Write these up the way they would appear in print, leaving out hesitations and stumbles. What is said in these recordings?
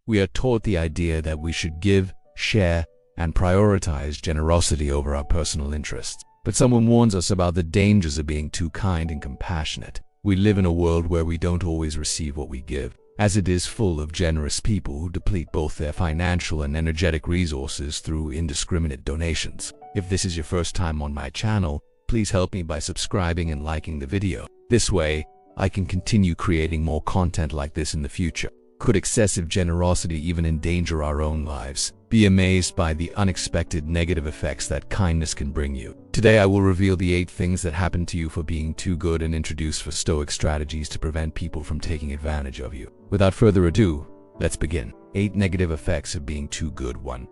We are taught the idea that we should give, share, and prioritize generosity over our personal interests. But someone warns us about the dangers of being too kind and compassionate. We live in a world where we don't always receive what we give, as it is full of generous people who deplete both their financial and energetic resources through indiscriminate donations. If this is your first time on my channel, please help me by subscribing and liking the video. This way, I can continue creating more content like this in the future. Could excessive generosity even endanger our own lives? Be amazed by the unexpected negative effects that kindness can bring you. Today I will reveal the 8 things that happen to you for being too good and introduce Stoic strategies to prevent people from taking advantage of you. Without further ado, let's begin. 8 negative effects of being too good. 1.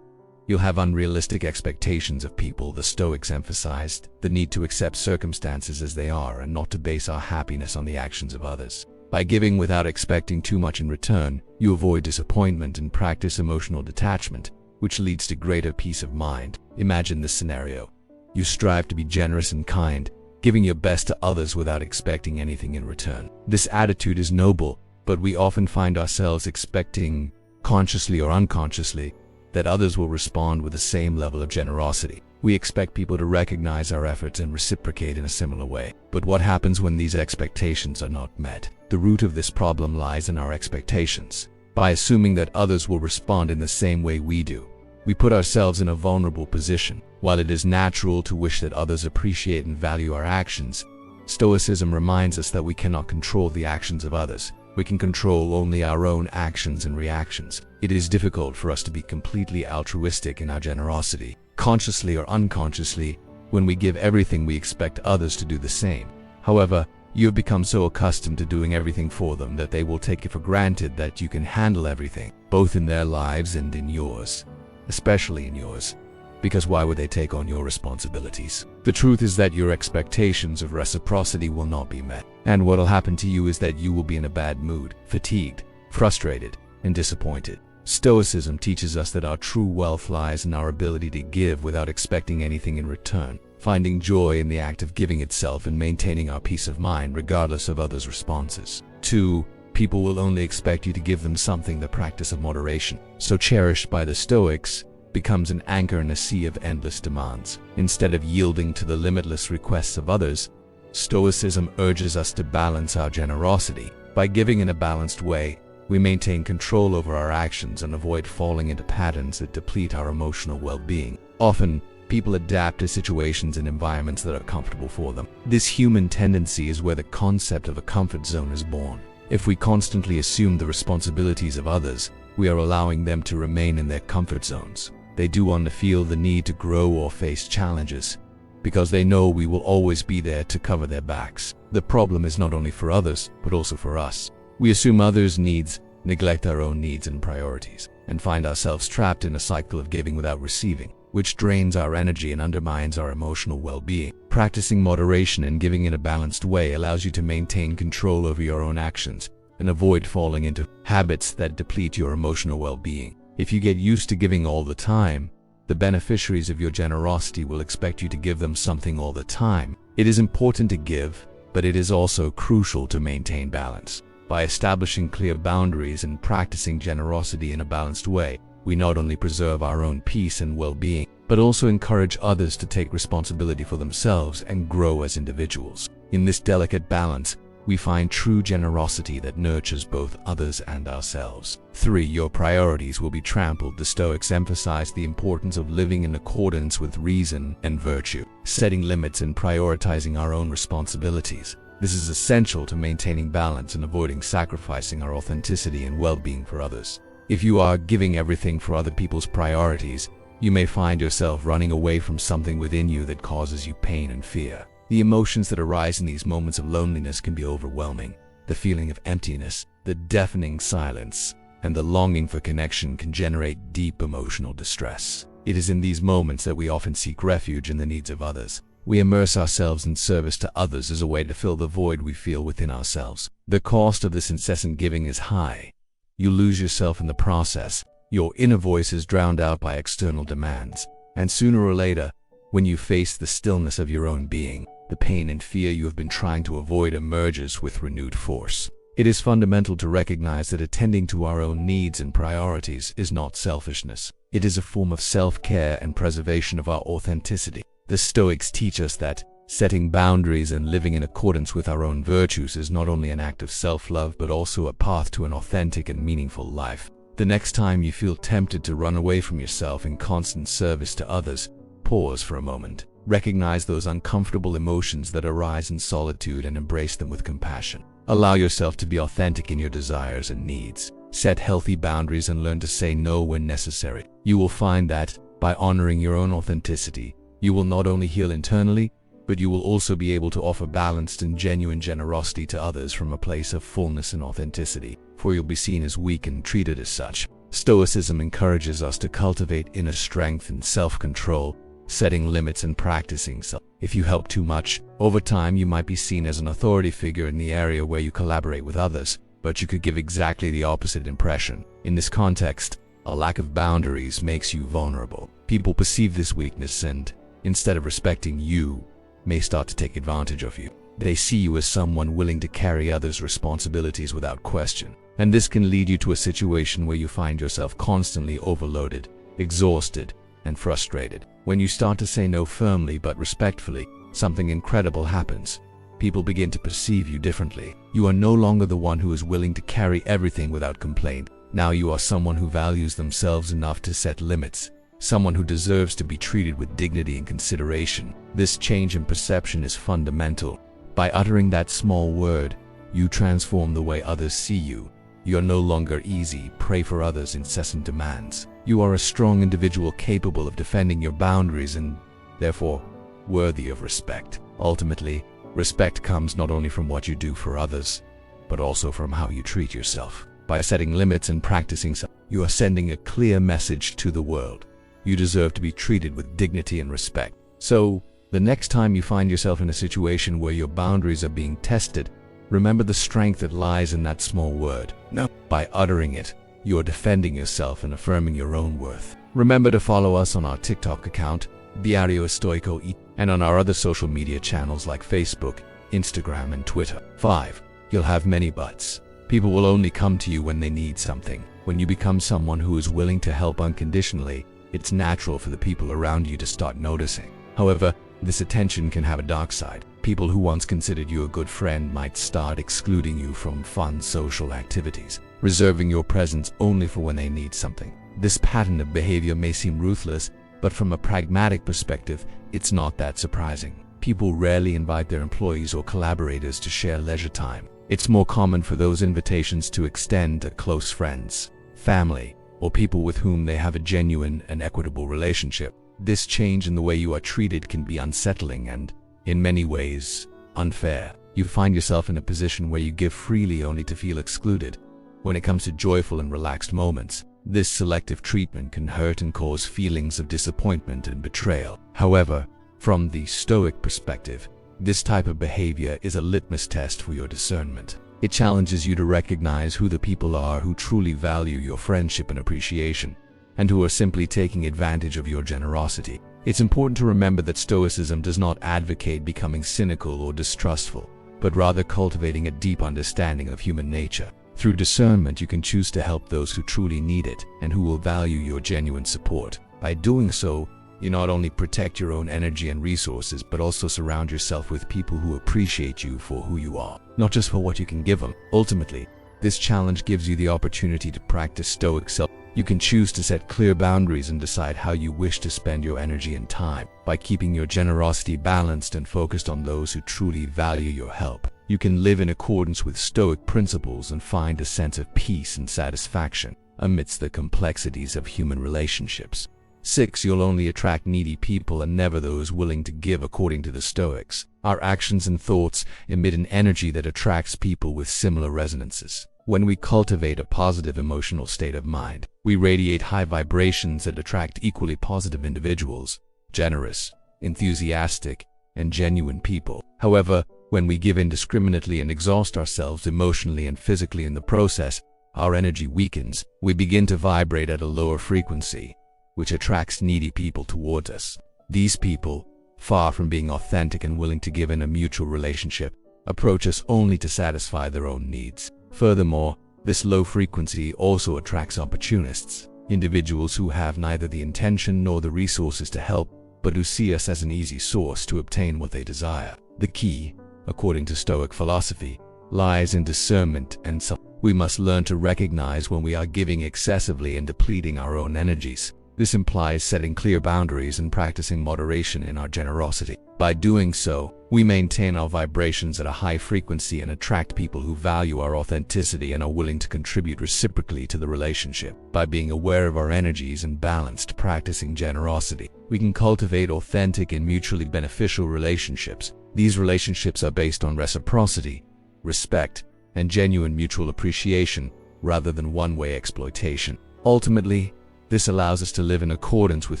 You'll have unrealistic expectations of people. The Stoics emphasized the need to accept circumstances as they are and not to base our happiness on the actions of others. By giving without expecting too much in return, you avoid disappointment and practice emotional detachment, which leads to greater peace of mind. Imagine this scenario. You strive to be generous and kind, giving your best to others without expecting anything in return. This attitude is noble, but we often find ourselves expecting, consciously or unconsciously, that others will respond with the same level of generosity. We expect people to recognize our efforts and reciprocate in a similar way. But what happens when these expectations are not met? The root of this problem lies in our expectations. By assuming that others will respond in the same way we do, we put ourselves in a vulnerable position. While it is natural to wish that others appreciate and value our actions, Stoicism reminds us that we cannot control the actions of others. We can control only our own actions and reactions. It is difficult for us to be completely altruistic in our generosity, consciously or unconsciously, when we give everything we expect others to do the same. However, you have become so accustomed to doing everything for them that they will take it for granted that you can handle everything, both in their lives and in yours, especially in yours. Because why would they take on your responsibilities? The truth is that your expectations of reciprocity will not be met. And what will happen to you is that you will be in a bad mood, fatigued, frustrated, and disappointed. Stoicism teaches us that our true wealth lies in our ability to give without expecting anything in return, finding joy in the act of giving itself and maintaining our peace of mind regardless of others' responses. 2. People will only expect you to give them something. The practice of moderation, so cherished by the Stoics, becomes an anchor in a sea of endless demands. Instead of yielding to the limitless requests of others, Stoicism urges us to balance our generosity. By giving in a balanced way, we maintain control over our actions and avoid falling into patterns that deplete our emotional well-being. Often, people adapt to situations and environments that are comfortable for them. This human tendency is where the concept of a comfort zone is born. If we constantly assume the responsibilities of others, we are allowing them to remain in their comfort zones. They do want to feel the need to grow or face challenges, because they know we will always be there to cover their backs. The problem is not only for others, but also for us. We assume others' needs, neglect our own needs and priorities, and find ourselves trapped in a cycle of giving without receiving, which drains our energy and undermines our emotional well-being. Practicing moderation and giving in a balanced way allows you to maintain control over your own actions and avoid falling into habits that deplete your emotional well-being. If you get used to giving all the time, the beneficiaries of your generosity will expect you to give them something all the time. It is important to give, but it is also crucial to maintain balance. By establishing clear boundaries and practicing generosity in a balanced way, we not only preserve our own peace and well-being, but also encourage others to take responsibility for themselves and grow as individuals. In this delicate balance, we find true generosity that nurtures both others and ourselves. 3. Your priorities will be trampled. The Stoics emphasize the importance of living in accordance with reason and virtue, setting limits and prioritizing our own responsibilities. This is essential to maintaining balance and avoiding sacrificing our authenticity and well-being for others. If you are giving everything for other people's priorities, you may find yourself running away from something within you that causes you pain and fear. The emotions that arise in these moments of loneliness can be overwhelming. The feeling of emptiness, the deafening silence, and the longing for connection can generate deep emotional distress. It is in these moments that we often seek refuge in the needs of others. We immerse ourselves in service to others as a way to fill the void we feel within ourselves. The cost of this incessant giving is high. You lose yourself in the process. Your inner voice is drowned out by external demands. And sooner or later, when you face the stillness of your own being, the pain and fear you have been trying to avoid emerges with renewed force. It is fundamental to recognize that attending to our own needs and priorities is not selfishness. It is a form of self-care and preservation of our authenticity. The Stoics teach us that setting boundaries and living in accordance with our own virtues is not only an act of self-love but also a path to an authentic and meaningful life. The next time you feel tempted to run away from yourself in constant service to others, pause for a moment. Recognize those uncomfortable emotions that arise in solitude and embrace them with compassion. Allow yourself to be authentic in your desires and needs. Set healthy boundaries and learn to say no when necessary. You will find that, by honoring your own authenticity, you will not only heal internally, but you will also be able to offer balanced and genuine generosity to others from a place of fullness and authenticity, for you'll be seen as weak and treated as such. Stoicism encourages us to cultivate inner strength and self-control, setting limits and practicing self. If you help too much, over time you might be seen as an authority figure in the area where you collaborate with others, but you could give exactly the opposite impression. In this context, a lack of boundaries makes you vulnerable. People perceive this weakness and, instead of respecting you, may start to take advantage of you. They see you as someone willing to carry others' responsibilities without question. And this can lead you to a situation where you find yourself constantly overloaded, exhausted, and frustrated. When you start to say no firmly but respectfully, something incredible happens. People begin to perceive you differently. You are no longer the one who is willing to carry everything without complaint. Now you are someone who values themselves enough to set limits, someone who deserves to be treated with dignity and consideration. This change in perception is fundamental. By uttering that small word, you transform the way others see you. You are no longer easy prey for others' incessant demands. You are a strong individual capable of defending your boundaries and, therefore, worthy of respect. Ultimately, respect comes not only from what you do for others, but also from how you treat yourself. By setting limits and practicing self, you are sending a clear message to the world. You deserve to be treated with dignity and respect. So, the next time you find yourself in a situation where your boundaries are being tested, remember the strength that lies in that small word. No. By uttering it, you are defending yourself and affirming your own worth. Remember to follow us on our TikTok account, Diario Stoico, and on our other social media channels like Facebook, Instagram, and Twitter. 5. You'll have many buts. People will only come to you when they need something. When you become someone who is willing to help unconditionally, it's natural for the people around you to start noticing. However, this attention can have a dark side. People who once considered you a good friend might start excluding you from fun social activities, reserving your presence only for when they need something. This pattern of behavior may seem ruthless, but from a pragmatic perspective, it's not that surprising. People rarely invite their employees or collaborators to share leisure time. It's more common for those invitations to extend to close friends, family, or people with whom they have a genuine and equitable relationship. This change in the way you are treated can be unsettling and, in many ways, unfair. You find yourself in a position where you give freely only to feel excluded. When it comes to joyful and relaxed moments, this selective treatment can hurt and cause feelings of disappointment and betrayal. However, from the Stoic perspective, this type of behavior is a litmus test for your discernment. It challenges you to recognize who the people are who truly value your friendship and appreciation, and who are simply taking advantage of your generosity. It's important to remember that Stoicism does not advocate becoming cynical or distrustful, but rather cultivating a deep understanding of human nature. Through discernment, you can choose to help those who truly need it and who will value your genuine support. By doing so, you not only protect your own energy and resources, but also surround yourself with people who appreciate you for who you are, not just for what you can give them. Ultimately, this challenge gives you the opportunity to practice Stoic self. You can choose to set clear boundaries and decide how you wish to spend your energy and time. By keeping your generosity balanced and focused on those who truly value your help, you can live in accordance with Stoic principles and find a sense of peace and satisfaction amidst the complexities of human relationships. 6. You'll only attract needy people and never those willing to give. According to the Stoics, our actions and thoughts emit an energy that attracts people with similar resonances. When we cultivate a positive emotional state of mind, we radiate high vibrations that attract equally positive individuals, generous, enthusiastic, and genuine people. However, when we give indiscriminately and exhaust ourselves emotionally and physically in the process, our energy weakens. We begin to vibrate at a lower frequency, which attracts needy people towards us. These people, far from being authentic and willing to give in a mutual relationship, approach us only to satisfy their own needs. Furthermore, this low frequency also attracts opportunists, individuals who have neither the intention nor the resources to help, but who see us as an easy source to obtain what they desire. The key, according to Stoic philosophy, lies in discernment and self. We must learn to recognize when we are giving excessively and depleting our own energies. This implies setting clear boundaries and practicing moderation in our generosity. By doing so, we maintain our vibrations at a high frequency and attract people who value our authenticity and are willing to contribute reciprocally to the relationship. By being aware of our energies and balanced practicing generosity, we can cultivate authentic and mutually beneficial relationships. These relationships are based on reciprocity, respect, and genuine mutual appreciation, rather than one-way exploitation. Ultimately, this allows us to live in accordance with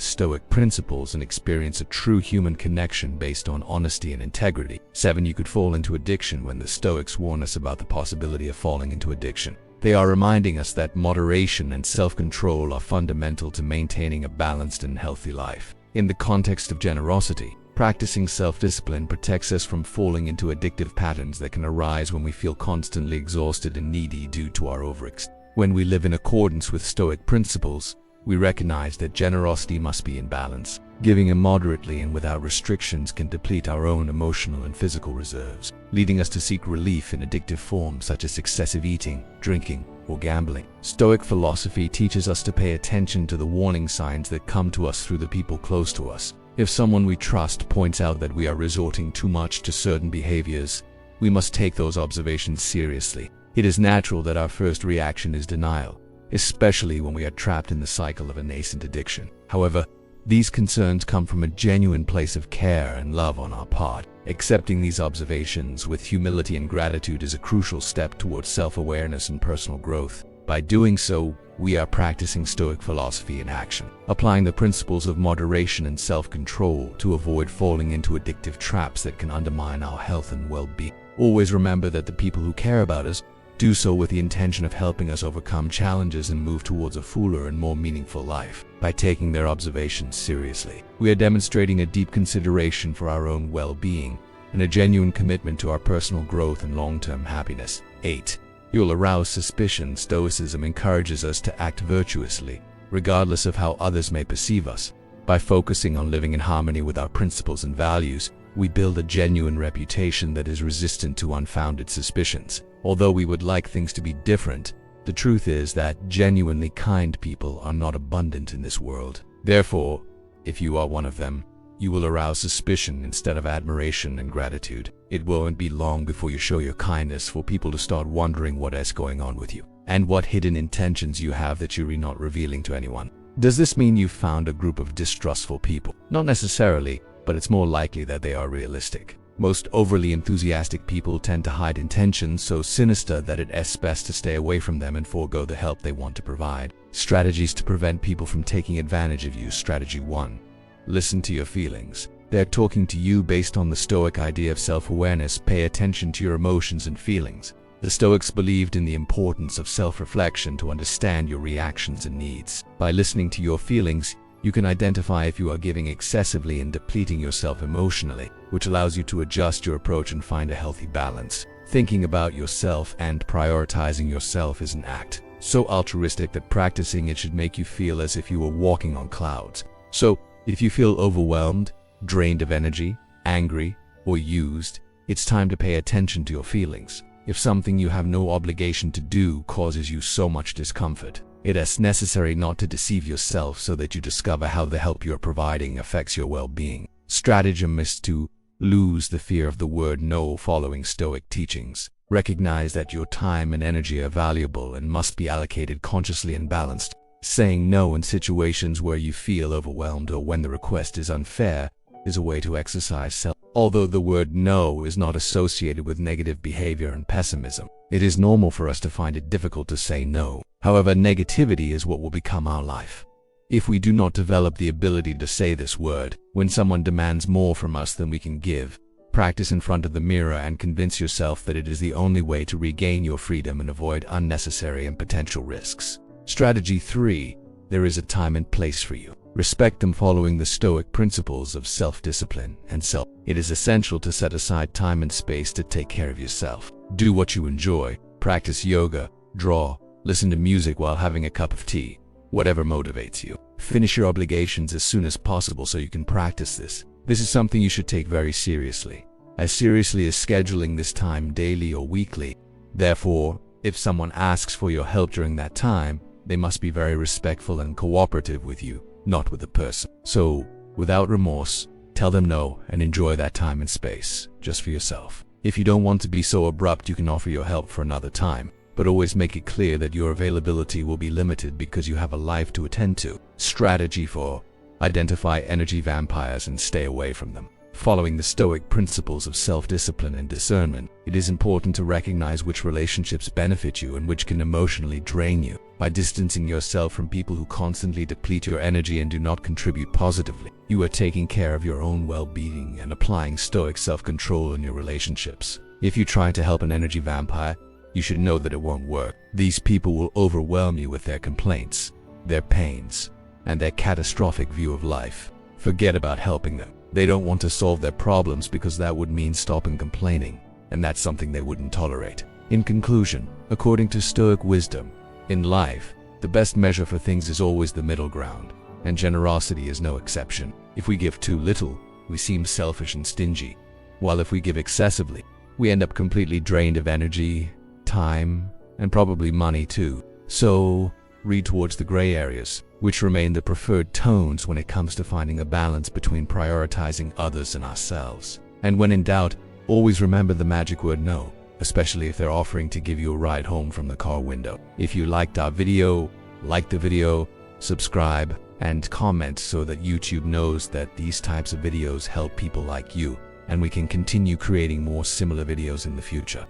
Stoic principles and experience a true human connection based on honesty and integrity. 7. You could fall into addiction. When the Stoics warn us about the possibility of falling into addiction, they are reminding us that moderation and self-control are fundamental to maintaining a balanced and healthy life. In the context of generosity, practicing self-discipline protects us from falling into addictive patterns that can arise when we feel constantly exhausted and needy due to our overextension. When we live in accordance with Stoic principles, we recognize that generosity must be in balance. Giving immoderately and without restrictions can deplete our own emotional and physical reserves, leading us to seek relief in addictive forms such as excessive eating, drinking, or gambling. Stoic philosophy teaches us to pay attention to the warning signs that come to us through the people close to us. If someone we trust points out that we are resorting too much to certain behaviors, we must take those observations seriously. It is natural that our first reaction is denial, especially when we are trapped in the cycle of a nascent addiction. However, these concerns come from a genuine place of care and love on our part. Accepting these observations with humility and gratitude is a crucial step towards self-awareness and personal growth. By doing so, we are practicing Stoic philosophy in action, applying the principles of moderation and self-control to avoid falling into addictive traps that can undermine our health and well-being. Always remember that the people who care about us do so with the intention of helping us overcome challenges and move towards a fuller and more meaningful life. By taking their observations seriously, we are demonstrating a deep consideration for our own well-being and a genuine commitment to our personal growth and long-term happiness. 8. You'll arouse suspicion. Stoicism encourages us to act virtuously, regardless of how others may perceive us. By focusing on living in harmony with our principles and values, we build a genuine reputation that is resistant to unfounded suspicions. Although we would like things to be different, the truth is that genuinely kind people are not abundant in this world. Therefore, if you are one of them, you will arouse suspicion instead of admiration and gratitude. It won't be long before you show your kindness for people to start wondering what is going on with you, and what hidden intentions you have that you're not revealing to anyone. Does this mean you've found a group of distrustful people? Not necessarily, but it's more likely that they are realistic. Most overly enthusiastic people tend to hide intentions so sinister that it's best to stay away from them and forego the help they want to provide. Strategies to prevent people from taking advantage of you. Strategy 1. Listen to your feelings. They're talking to you based on the Stoic idea of self-awareness. Pay attention to your emotions and feelings. The Stoics believed in the importance of self-reflection to understand your reactions and needs. By listening to your feelings, you can identify if you are giving excessively and depleting yourself emotionally, which allows you to adjust your approach and find a healthy balance. Thinking about yourself and prioritizing yourself is an act so altruistic that practicing it should make you feel as if you were walking on clouds. So, if you feel overwhelmed, drained of energy, angry, or used, it's time to pay attention to your feelings. If something you have no obligation to do causes you so much discomfort, it is necessary not to deceive yourself so that you discover how the help you're providing affects your well-being. Stratagem is to lose the fear of the word no. Following Stoic teachings, recognize that your time and energy are valuable and must be allocated consciously and balanced. Saying no in situations where you feel overwhelmed or when the request is unfair is a way to exercise self. Although the word no is not associated with negative behavior and pessimism, it is normal for us to find it difficult to say no. However, negativity is what will become our life if we do not develop the ability to say this word. When someone demands more from us than we can give, practice in front of the mirror and convince yourself that it is the only way to regain your freedom and avoid unnecessary and potential risks. Strategy 3. There is a time and place for you. Respect them. Following the Stoic principles of self-discipline and self. It is essential to set aside time and space to take care of yourself. Do what you enjoy, Practice yoga, draw, listen to music while having a cup of tea. Whatever motivates you. Finish your obligations as soon as possible so you can practice this. This is something you should take very seriously as scheduling this time daily or weekly. Therefore, if someone asks for your help during that time, they must be very respectful and cooperative with you, not with the person. So, without remorse, tell them no and enjoy that time and space, just for yourself. If you don't want to be so abrupt, you can offer your help for another time, but always make it clear that your availability will be limited because you have a life to attend to. Strategy 4. Identify energy vampires and stay away from them. Following the Stoic principles of self-discipline and discernment, it is important to recognize which relationships benefit you and which can emotionally drain you. By distancing yourself from people who constantly deplete your energy and do not contribute positively, you are taking care of your own well-being and applying Stoic self-control in your relationships. If you try to help an energy vampire, you should know that it won't work. These people will overwhelm you with their complaints, their pains, and their catastrophic view of life. Forget about helping them. They don't want to solve their problems because that would mean stopping complaining, and that's something they wouldn't tolerate. In conclusion, according to Stoic wisdom, in life, the best measure for things is always the middle ground, and generosity is no exception. If we give too little, we seem selfish and stingy, while if we give excessively, we end up completely drained of energy, time, and probably money too. So, read towards the gray areas, which remain the preferred tones when it comes to finding a balance between prioritizing others and ourselves. And when in doubt, always remember the magic word no, especially if they're offering to give you a ride home from the car window. If you liked our video, like the video, subscribe, and comment so that YouTube knows that these types of videos help people like you, and we can continue creating more similar videos in the future.